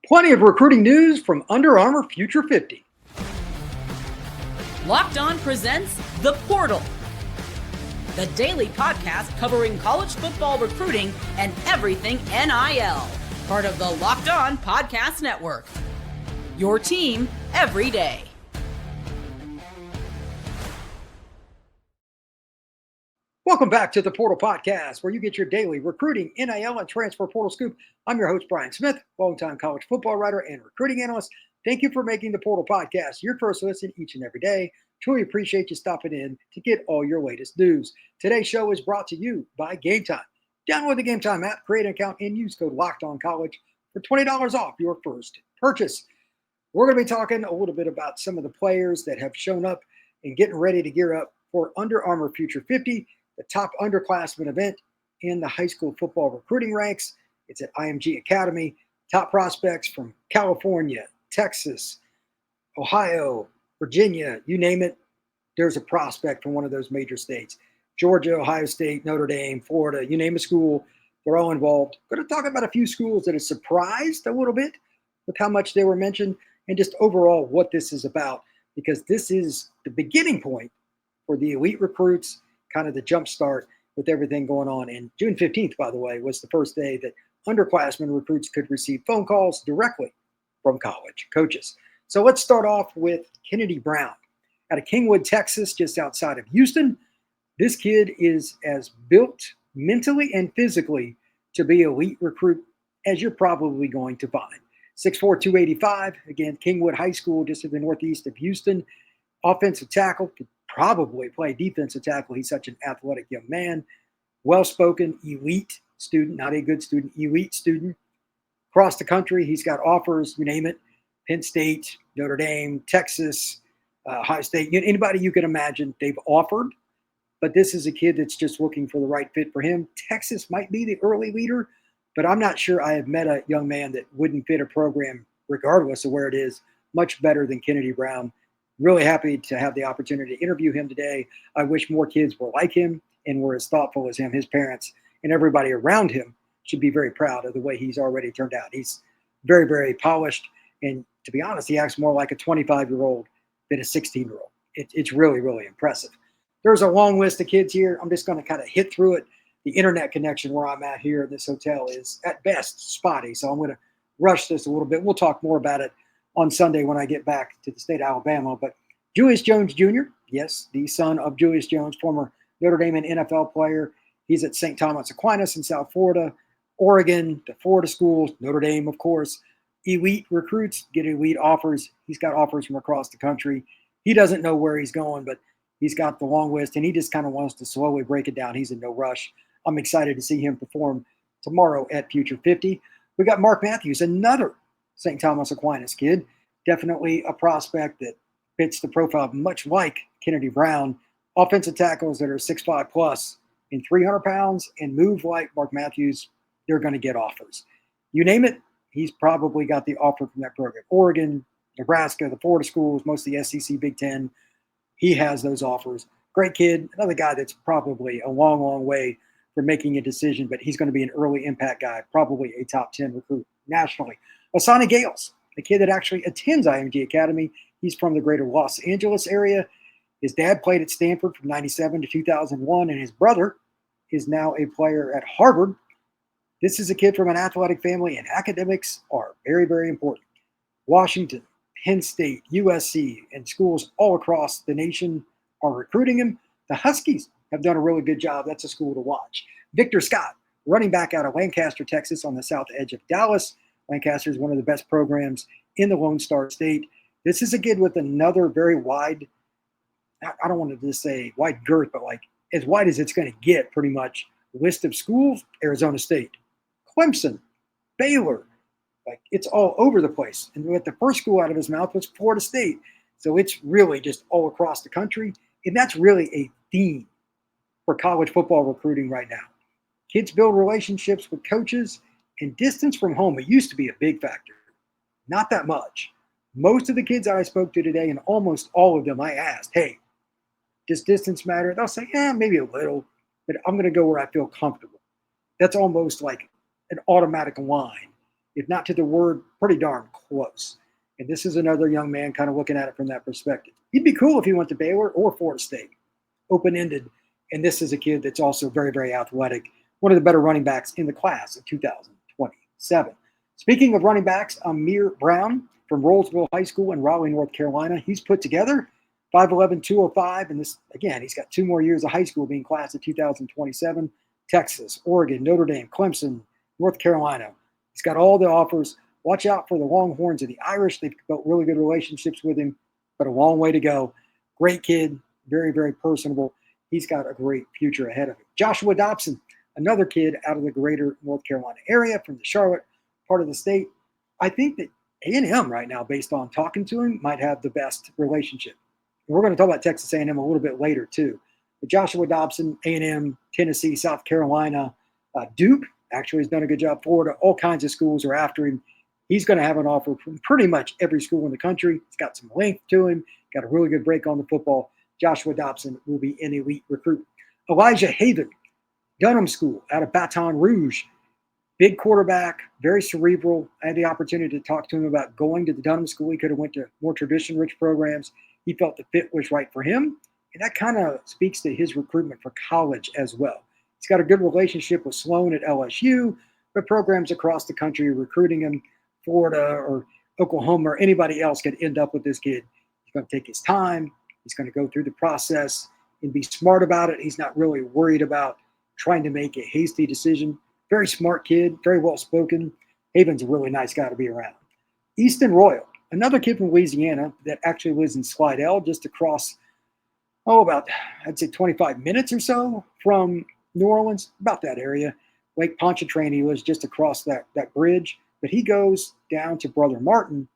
Plenty of recruiting news from Under Armour Future 50. Locked On presents The Portal, the daily podcast covering college football recruiting and everything NIL. Part of the Locked On Podcast Network. Your team every day. Welcome back to the Portal Podcast, where you get your daily recruiting, NIL, and transfer portal scoop. I'm your host, Brian Smith, longtime college football writer and recruiting analyst. Thank you for making the Portal Podcast your first listen each and every day. Truly appreciate you stopping in to get all your latest news. Today's show is brought to you by Game Time. Download the Game Time app, create an account, and use code LOCKEDONCollege for $20 off your first purchase. We're going to be talking a little bit about some of the players that have shown up and getting ready to gear up for Under Armour Future 50, the top underclassmen event in the high school football recruiting ranks. It's at IMG Academy. Top prospects from California, Texas, Ohio, Virginia, you name it. There's a prospect from one of those major states. Georgia, Ohio State, Notre Dame, Florida, you name a school, they're all involved. Going to talk about a few schools that have surprised a little bit with how much they were mentioned and just overall what this is about, because this is the beginning point for the elite recruits, kind of the jump start with everything going on. And June 15th, by the way, was the first day that underclassmen recruits could receive phone calls directly from college coaches. So let's start off with Kennedy Brown out of Kingwood, Texas, just outside of Houston. This kid is as built mentally and physically to be an elite recruit as you're probably going to find. 6'4", 285, again, Kingwood High School, just in the northeast of Houston. Offensive tackle, could probably play defensive tackle. He's such an athletic young man. Well-spoken, elite student, not a good student, elite student. Across the country, he's got offers, you name it. Penn State, Notre Dame, Texas, Ohio State, anybody you can imagine, they've offered. But this is a kid that's just looking for the right fit for him. Texas might be the early leader, but I'm not sure I have met a young man that wouldn't fit a program, regardless of where it is, much better than Kennedy Brown. Really happy to have the opportunity to interview him today. I wish more kids were like him and were as thoughtful as him. His parents and everybody around him should be very proud of the way he's already turned out. He's very, very polished. And to be honest, he acts more like a 25-year-old than a 16-year-old. It's really, really impressive. There's a long list of kids here. I'm just going to kind of hit through it. The internet connection where I'm at here in this hotel is at best spotty, so I'm going to rush this a little bit. We'll talk more about it on Sunday when I get back to the state of Alabama. But Julius Jones Jr., yes, the son of Julius Jones, former Notre Dame and NFL player. He's at St. Thomas Aquinas in South Florida, Oregon, the Florida schools, Notre Dame, of course. Elite recruits get elite offers. He's got offers from across the country. He doesn't know where he's going, but he's got the long list, and he just kind of wants to slowly break it down. He's in no rush. I'm excited to see him perform tomorrow at Future 50. We got Mark Matthews, another St. Thomas Aquinas kid. Definitely a prospect that fits the profile much like Kennedy Brown. Offensive tackles that are 6'5 plus and 300 pounds and move like Mark Matthews, they're going to get offers. You name it, he's probably got the offer from that program. Oregon, Nebraska, the Florida schools, most of the SEC, Big Ten, he has those offers. Great kid, another guy that's probably a long, long way from making a decision, but he's going to be an early impact guy, probably a top 10 recruit nationally. Asani Gales, the kid that actually attends IMG Academy. He's from the greater Los Angeles area. His dad played at Stanford from 97 to 2001, and his brother is now a player at Harvard. This is a kid from an athletic family, and academics are very, very important. Washington, Penn State, USC, and schools all across the nation are recruiting him. The Huskies have done a really good job. That's a school to watch. Victor Scott, running back out of Lancaster, Texas, on the south edge of Dallas. Lancaster is one of the best programs in the Lone Star State. This is a kid with another very wide, I don't want to just say wide girth, but like as wide as it's going to get pretty much, list of schools. Arizona State, Clemson, Baylor, like it's all over the place. And with the first school out of his mouth was Florida State. So it's really just all across the country. And that's really a theme for college football recruiting right now. Kids build relationships with coaches, and distance from home, it used to be a big factor. Not that much. Most of the kids that I spoke to today, and almost all of them, I asked, hey, does distance matter? They'll say, maybe a little, but I'm going to go where I feel comfortable. That's almost like an automatic line if not to the word, pretty darn close. And this is another young man kind of looking at it from that perspective. He'd be cool if he went to Baylor or Florida State, open-ended. And this is a kid that's also very, very athletic, one of the better running backs in the class of 2027. Speaking of running backs, Amir Brown from Rollsville High School in Raleigh, North Carolina. He's put together 5'11", 205, and this, again, he's got 2 more years of high school being class of 2027. Texas, Oregon, Notre Dame, Clemson, North Carolina. He's got all the offers. Watch out for the Longhorns and the Irish. They've built really good relationships with him, but a long way to go. Great kid, very, very personable. He's got a great future ahead of him. Joshua Dobson, another kid out of the greater North Carolina area from the Charlotte part of the state. I think that A&M right now, based on talking to him, might have the best relationship. And we're going to talk about Texas A&M a little bit later too. But Joshua Dobson, A&M, Tennessee, South Carolina, Duke actually has done a good job. Florida, all kinds of schools are after him. He's going to have an offer from pretty much every school in the country. He's got some length to him, got a really good break on the football. Joshua Dobson will be an elite recruit. Elijah Haven, Dunham School out of Baton Rouge. Big quarterback, very cerebral. I had the opportunity to talk to him about going to the Dunham School. He could have went to more tradition-rich programs. He felt the fit was right for him. And that kind of speaks to his recruitment for college as well. He's got a good relationship with Sloan at LSU, but programs across the country are recruiting him. Florida or Oklahoma or anybody else could end up with this kid. He's going to take his time. He's going to go through the process and be smart about it. He's not really worried about trying to make a hasty decision. Very smart kid, very well-spoken. Haven's a really nice guy to be around. Easton Royal, another kid from Louisiana that actually lives in Slidell, just across, about, I'd say 25 minutes or so from New Orleans, about that area. Lake Pontchartrain, he lives just across that bridge. But he goes down to Brother Martin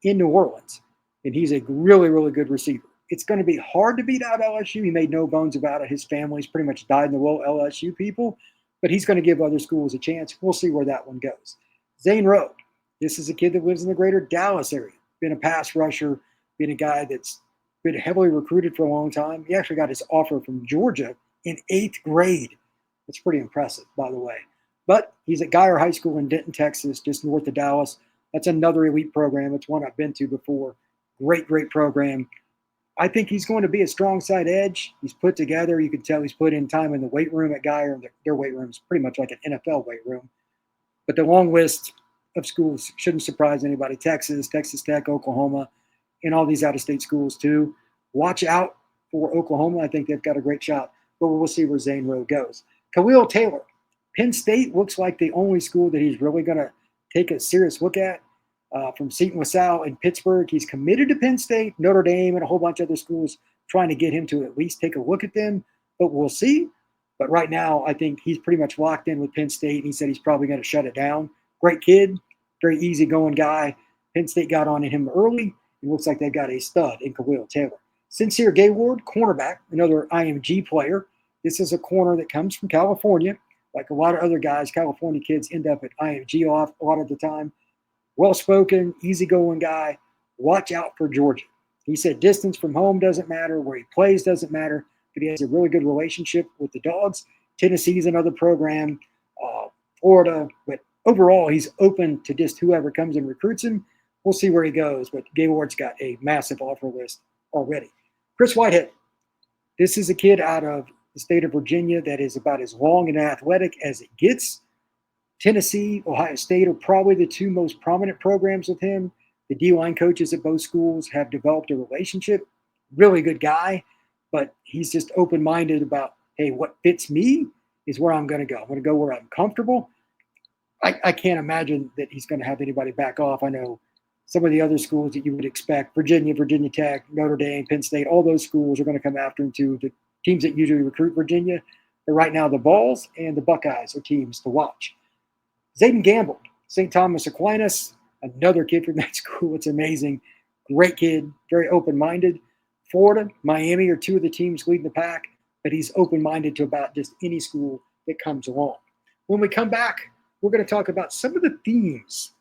in New Orleans, and he's a really, really good receiver. It's going to be hard to beat out LSU. He made no bones about it. His family's pretty much died in the wool LSU people, but he's going to give other schools a chance. We'll see where that one goes. Zane Rowe, this is a kid that lives in the greater Dallas area, been a pass rusher, been a guy that's been heavily recruited for a long time. He actually got his offer from Georgia in 8th grade. That's pretty impressive, by the way. But he's at Geyer High School in Denton, Texas, just north of Dallas. That's another elite program. It's one I've been to before. Great, great program. I think he's going to be a strong side edge. He's put together. You can tell he's put in time in the weight room at Geyer. Their weight room is pretty much like an NFL weight room. But the long list of schools shouldn't surprise anybody. Texas, Texas Tech, Oklahoma, and all these out-of-state schools too. Watch out for Oklahoma. I think they've got a great shot. But we'll see where Zane Rowe goes. Khalil Taylor. Penn State looks like the only school that he's really going to take a serious look at. From Seton LaSalle in Pittsburgh, he's committed to Penn State, Notre Dame, and a whole bunch of other schools trying to get him to at least take a look at them. But we'll see. But right now, I think he's pretty much locked in with Penn State, and he said he's probably going to shut it down. Great kid, very easygoing guy. Penn State got on him early. It looks like they got a stud in Khalil Taylor. Sincere Gayward, cornerback, another IMG player. This is a corner that comes from California. Like a lot of other guys, California kids end up at IMG a lot of the time. Well-spoken, easygoing guy. Watch out for Georgia. He said distance from home doesn't matter. Where he plays doesn't matter. But he has a really good relationship with the Dogs. Tennessee's another program. Florida. But overall, he's open to just whoever comes and recruits him. We'll see where he goes. But Gayward's got a massive offer list already. Chris Whitehead. This is a kid out of the state of Virginia that is about as long and athletic as it gets. Tennessee, Ohio State are probably the two most prominent programs with him. The D-line coaches at both schools have developed a relationship. Really good guy, but he's just open-minded about, hey, what fits me is where I'm going to go. I'm going to go where I'm comfortable. I can't imagine that he's going to have anybody back off. I know some of the other schools that you would expect, Virginia, Virginia Tech, Notre Dame, Penn State, all those schools are going to come after him too. The teams that usually recruit Virginia. But right now, the Vols and the Buckeyes are teams to watch. Zayden Gamble, St. Thomas Aquinas, another kid from that school. It's amazing. Great kid, very open-minded. Florida, Miami are two of the teams leading the pack, but he's open-minded to about just any school that comes along. When we come back, we're going to talk about some of the themes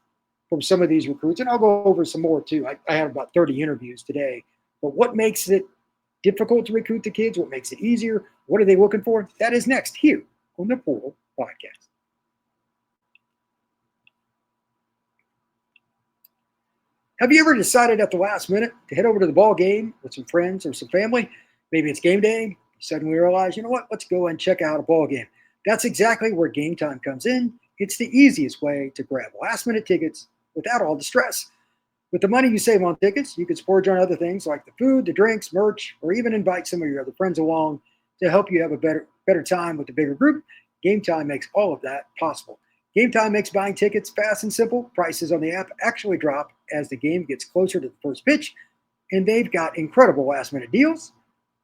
from some of these recruits, and I'll go over some more too. I have about 30 interviews today. But what makes it difficult to recruit the kids? What makes it easier? What are they looking for? That is next here on the Portal Podcast. Have you ever decided at the last minute to head over to the ball game with some friends or some family? Maybe it's game day. You suddenly realize, you know what? Let's go and check out a ball game. That's exactly where Game Time comes in. It's the easiest way to grab last minute tickets without all the stress. With the money you save on tickets, you can splurge on other things like the food, the drinks, merch, or even invite some of your other friends along to help you have a better time with the bigger group. Game Time makes all of that possible. Game Time makes buying tickets fast and simple. Prices on the app actually drop as the game gets closer to the first pitch, and they've got incredible last minute deals,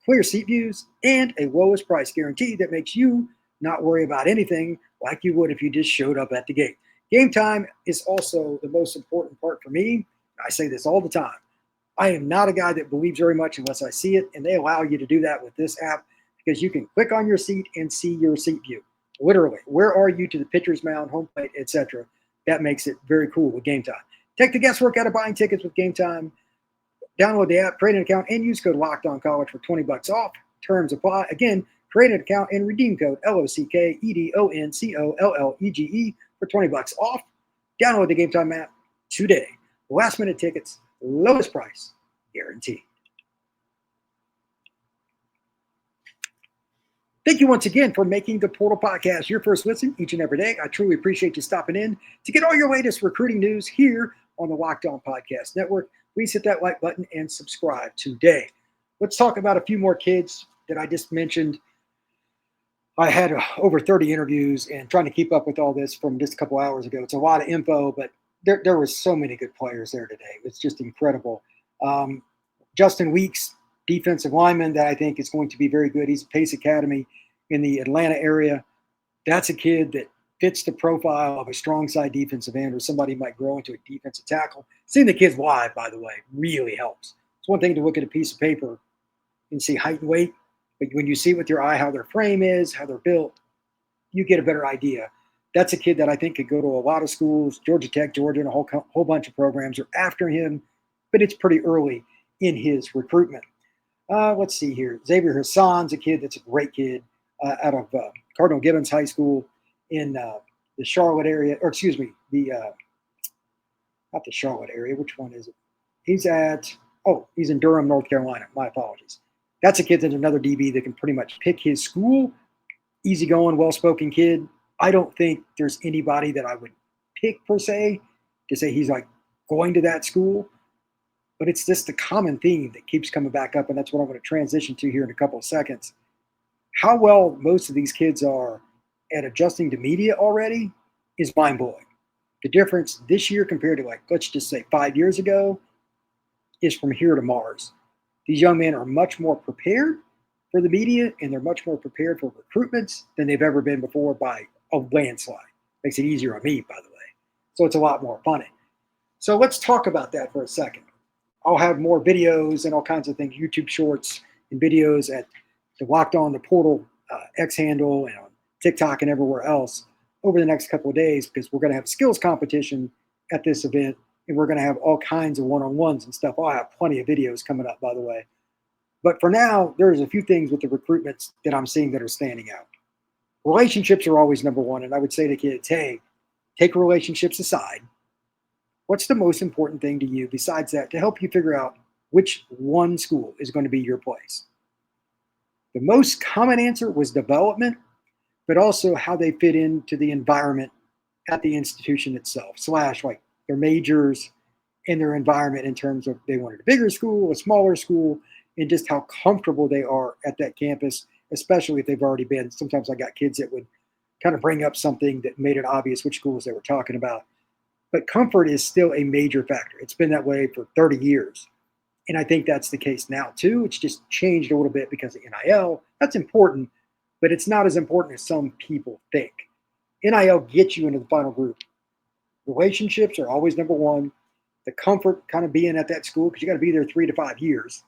clear seat views, and a lowest price guarantee that makes you not worry about anything like you would if you just showed up at the gate. Game Time is also the most important part for me. I say this all the time. I am not a guy that believes very much unless I see it, and they allow you to do that with this app because you can click on your seat and see your seat view. Literally, where are you to the pitcher's mound, home plate, etc. That makes it very cool with Game Time. Take the guesswork out of buying tickets with Game Time. Download the app, create an account, and use code LOCKEDONCollege for $20 off. Terms apply. Again, create an account and redeem code LOCKEDONCOLLEGE for $20 off. Download the Game Time app today. Last minute tickets, lowest price, guaranteed. Thank you once again for making the Portal Podcast your first listen each and every day. I truly appreciate you stopping in to get all your latest recruiting news here on the Locked On Podcast Network. Please hit that like button and subscribe today. Let's talk about a few more kids that I just mentioned. I had over 30 interviews and trying to keep up with all this from just a couple hours ago. It's a lot of info, but there were so many good players there today. It's just incredible. Justin Weeks, defensive lineman that I think is going to be very good. He's at Pace Academy in the Atlanta area. That's a kid that fits the profile of a strong side defensive end or somebody might grow into a defensive tackle. Seeing the kids live, by the way, really helps. It's one thing to look at a piece of paper and see height and weight, but when you see with your eye how their frame is, how they're built, you get a better idea. That's a kid that I think could go to a lot of schools. Georgia Tech, Georgia, and a whole bunch of programs are after him, but it's pretty early in his recruitment. Let's see here. Xavier Hassan's a kid that's a great kid out of Cardinal Gibbons High School in the Charlotte area, or excuse me, not the Charlotte area. Which one is it? He's in Durham, North Carolina. My apologies. That's a kid that's another DB that can pretty much pick his school. Easygoing, well-spoken kid. I don't think there's anybody that I would pick per se to say he's like going to that school, but it's just the common theme that keeps coming back up, and that's what I'm going to transition to here in a couple of seconds. How well most of these kids are at adjusting to media already is mind-blowing. The difference this year compared to, like, let's just say 5 years ago is from here to Mars. These young men are much more prepared for the media, and they're much more prepared for recruitments than they've ever been before by a landslide. Makes it easier on me, by the way. So it's a lot more funny. So let's talk about that for a second. I'll have more videos and all kinds of things, YouTube shorts and videos at the Locked On the Portal X handle and on TikTok and everywhere else over the next couple of days, because we're going to have a skills competition at this event, and we're going to have all kinds of one-on-ones and stuff. I'll have plenty of videos coming up, by the way. But for now, there's a few things with the recruitments that I'm seeing that are standing out. Relationships are always number one, and I would say to kids, hey, take relationships aside. What's the most important thing to you besides that to help you figure out which one school is going to be your place? The most common answer was development, but also how they fit into the environment at the institution itself, / like their majors and their environment in terms of they wanted a bigger school, a smaller school, and just how comfortable they are at that campus, especially if they've already been. Sometimes I got kids that would kind of bring up something that made it obvious which schools they were talking about. But comfort is still a major factor. It's been that way for 30 years. And I think that's the case now, too. It's just changed a little bit because of NIL. That's important, but it's not as important as some people think. NIL gets you into the final group. Relationships are always number one. The comfort kind of being at that school, because you got to be there 3 to 5 years.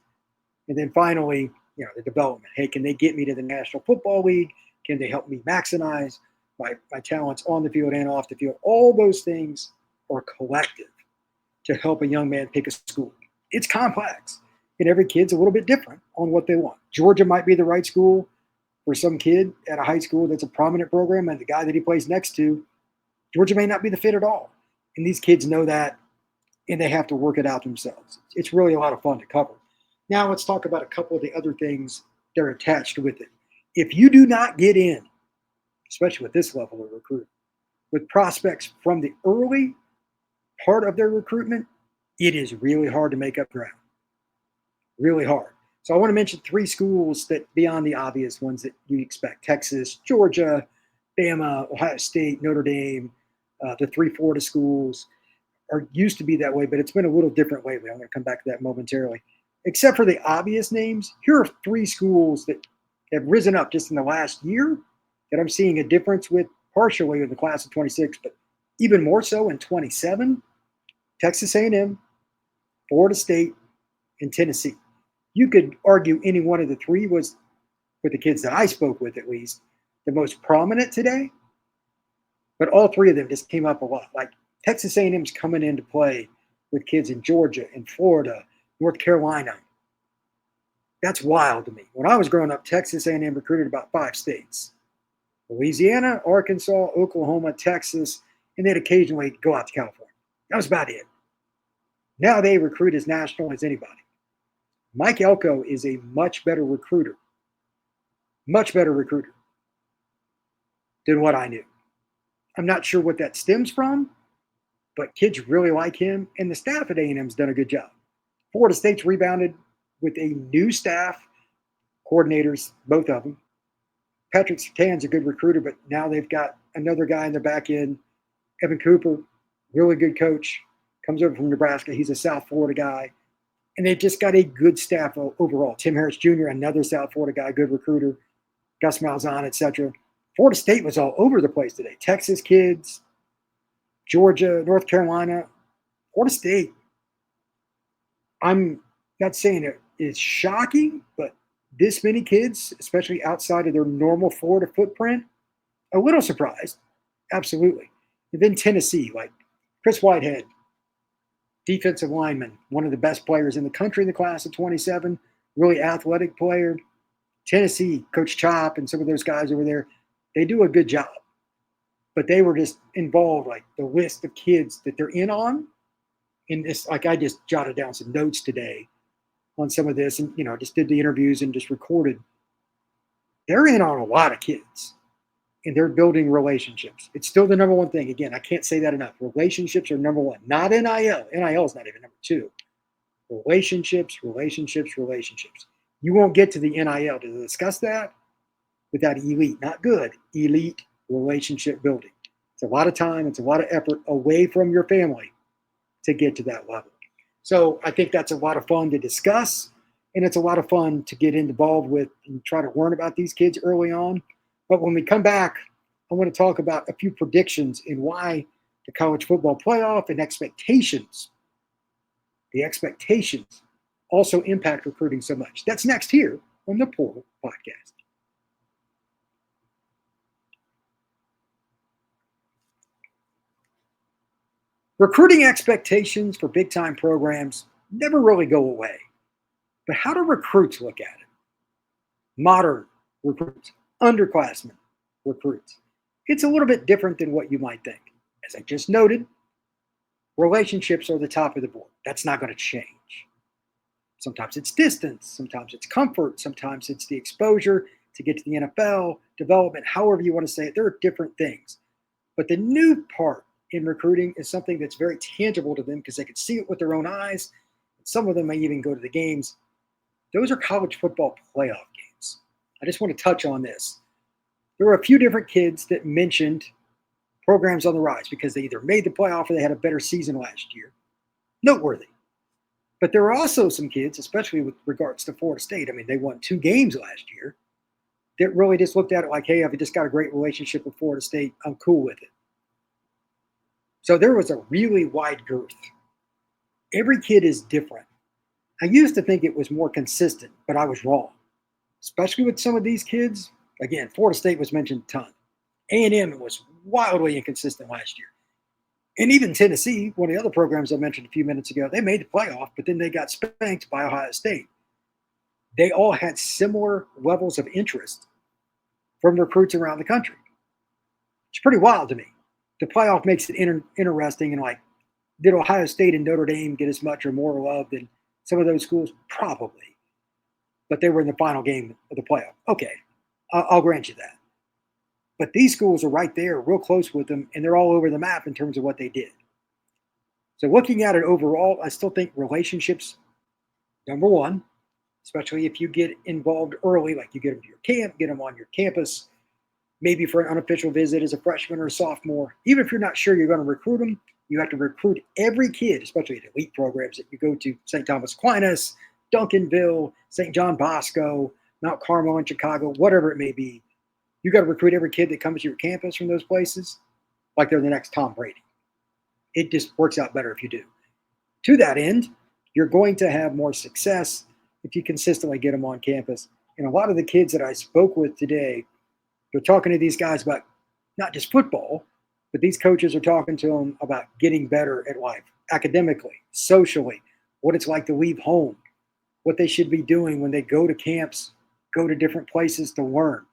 And then finally, the development. Hey, can they get me to the National Football League? Can they help me maximize my talents on the field and off the field? All those things are collective to help a young man pick a school. It's complex, and every kid's a little bit different on what they want. Georgia might be the right school for some kid at a high school that's a prominent program, and the guy that he plays next to, Georgia may not be the fit at all. And these kids know that, and they have to work it out themselves. It's really a lot of fun to cover. Now let's talk about a couple of the other things that are attached with it. If you do not get in, especially with this level of recruiting, with prospects from the early part of their recruitment, it is really hard to make up ground. Really hard. So I want to mention 3 schools that beyond the obvious ones that you expect: Texas, Georgia, Bama, Ohio State, Notre Dame, the 3 Florida schools are used to be that way, but it's been a little different lately. I'm going to come back to that momentarily. Except for the obvious names, here are 3 schools that have risen up just in the last year that I'm seeing a difference with, partially in the class of 26, but even more so in 27: Texas A&M, Florida State, and Tennessee. You could argue any one of the 3 was, with the kids that I spoke with at least, the most prominent today, but all 3 of them just came up a lot. Like Texas A&M's coming into play with kids in Georgia and Florida, North Carolina. That's wild to me. When I was growing up, Texas A&M recruited about 5 states: Louisiana, Arkansas, Oklahoma, Texas, and they'd occasionally go out to California. That was about it. Now they recruit as national as anybody. Mike Elko is a much better recruiter than what I knew. I'm not sure what that stems from, but kids really like him, and the staff at A&M's done a good job. Florida State's rebounded with a new staff, coordinators, both of them. Patrick Surtain's a good recruiter, but now they've got another guy in the back end, Evan Cooper, really good coach, comes over from Nebraska. He's a South Florida guy. And they've just got a good staff overall. Tim Harris Jr., another South Florida guy, good recruiter. Gus Malzahn, etc. Florida State was all over the place today. Texas kids, Georgia, North Carolina. Florida State, I'm not saying it is shocking, but this many kids, especially outside of their normal Florida footprint, a little surprised. Absolutely. And then Tennessee, like Chris Whitehead, defensive lineman, one of the best players in the country in the class of 27, really athletic player. Tennessee, Coach Chop and some of those guys over there, they do a good job. But they were just involved, like the list of kids that they're in on. In this, like I just jotted down some notes today on some of this and, just did the interviews and just recorded. They're in on a lot of kids and they're building relationships. It's still the number one thing. Again, I can't say that enough. Relationships are number one, not NIL. NIL is not even number 2. Relationships. You won't get to the NIL to discuss that without elite, not good, elite relationship building. It's a lot of time. It's a lot of effort away from your family to get to that level. So I think that's a lot of fun to discuss, and it's a lot of fun to get involved with and try to learn about these kids early on. But when we come back, I want to talk about a few predictions in why the college football playoff and the expectations also impact recruiting so much. That's next here on the Portal Podcast. Recruiting expectations for big-time programs never really go away. But how do recruits look at it? Modern recruits, underclassmen recruits. It's a little bit different than what you might think. As I just noted, relationships are the top of the board. That's not going to change. Sometimes it's distance, sometimes it's comfort, sometimes it's the exposure to get to the NFL, development, however you want to say it. There are different things. But the new part in recruiting is something that's very tangible to them because they can see it with their own eyes. Some of them may even go to the games. Those are college football playoff games. I just want to touch on this. There were a few different kids that mentioned programs on the rise because they either made the playoff or they had a better season last year. Noteworthy. But there were also some kids, especially with regards to Florida State. I mean, they won 2 games last year that really just looked at it like, hey, I've just got a great relationship with Florida State. I'm cool with it. So there was a really wide girth. Every kid is different. I used to think it was more consistent, but I was wrong. Especially with some of these kids. Again, Florida State was mentioned a ton. A&M was wildly inconsistent last year. And even Tennessee, one of the other programs I mentioned a few minutes ago, they made the playoff, but then they got spanked by Ohio State. They all had similar levels of interest from recruits around the country. It's pretty wild to me. The playoff makes it interesting and like Did Ohio State and Notre Dame get as much or more love than some of those schools? Probably. But they were in the final game of the playoff. Okay, I'll grant you that. But these schools are right there, real close with them, and they're all over the map in terms of what they did. So looking at it overall, I still think relationships, number one, especially if you get involved early, like you get them to your camp, get them on your campus, maybe for an unofficial visit as a freshman or a sophomore. Even if you're not sure you're going to recruit them, you have to recruit every kid, especially at elite programs that you go to, St. Thomas Aquinas, Duncanville, St. John Bosco, Mount Carmel in Chicago, whatever it may be. You got to recruit every kid that comes to your campus from those places like they're the next Tom Brady. It just works out better if you do. To that end, you're going to have more success if you consistently get them on campus. And a lot of the kids that I spoke with today, they're talking to these guys about not just football, but these coaches are talking to them about getting better at life, academically, socially, what it's like to leave home, what they should be doing when they go to camps, go to different places to learn.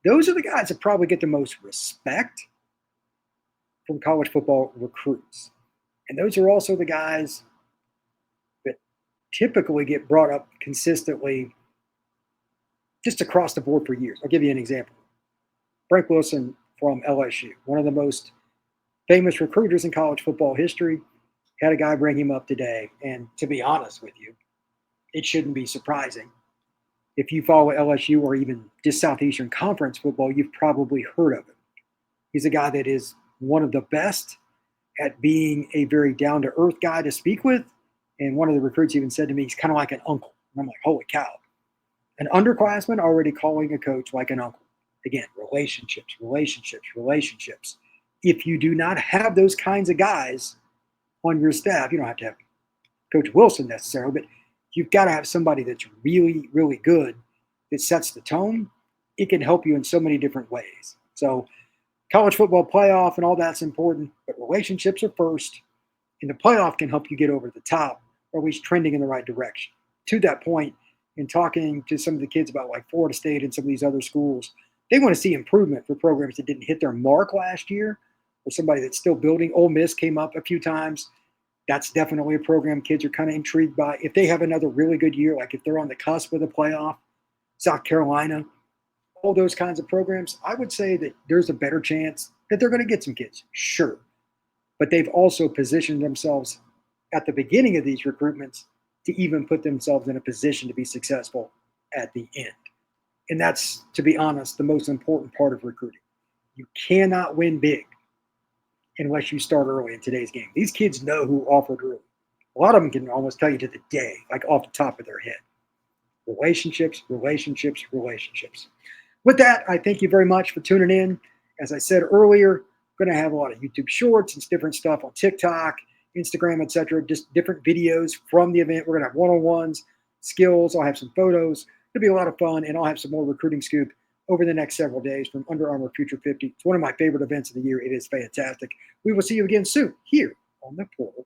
Those are the guys that probably get the most respect from college football recruits. And those are also the guys that typically get brought up consistently just across the board for years. I'll give you an example. Frank Wilson from LSU, one of the most famous recruiters in college football history, had a guy bring him up today. And to be honest with you, it shouldn't be surprising. If you follow LSU or even just Southeastern Conference football, you've probably heard of him. He's a guy that is one of the best at being a very down-to-earth guy to speak with. And one of the recruits even said to me, he's kind of like an uncle. And I'm like, holy cow. An underclassman already calling a coach like an uncle. Again, relationships, relationships, relationships. If you do not have those kinds of guys on your staff, you don't have to have Coach Wilson necessarily, but you've got to have somebody that's really, really good that sets the tone. It can help you in so many different ways. So college football playoff and all that's important, but relationships are first. And the playoff can help you get over the top, or at least trending in the right direction. To that point, in talking to some of the kids about like Florida State and some of these other schools, they want to see improvement for programs that didn't hit their mark last year, or somebody that's still building. Ole Miss came up a few times. That's definitely a program kids are kind of intrigued by. If they have another really good year, like if they're on the cusp of the playoff, South Carolina, all those kinds of programs, I would say that there's a better chance that they're going to get some kids, sure. But they've also positioned themselves at the beginning of these recruitments to even put themselves in a position to be successful at the end. And that's, to be honest, the most important part of recruiting. You cannot win big unless you start early in today's game. These kids know who offered early. A lot of them can almost tell you to the day, like off the top of their head. Relationships, relationships, relationships. With that, I thank you very much for tuning in. As I said earlier, I'm going to have a lot of YouTube shorts and different stuff on TikTok, Instagram, etc. Just different videos from the event. We're going to have one-on-ones, skills. I'll have some photos. It'll be a lot of fun, and I'll have some more recruiting scoop over the next several days from Under Armour Future 50. It's one of my favorite events of the year. It is fantastic. We will see you again soon here on the Portal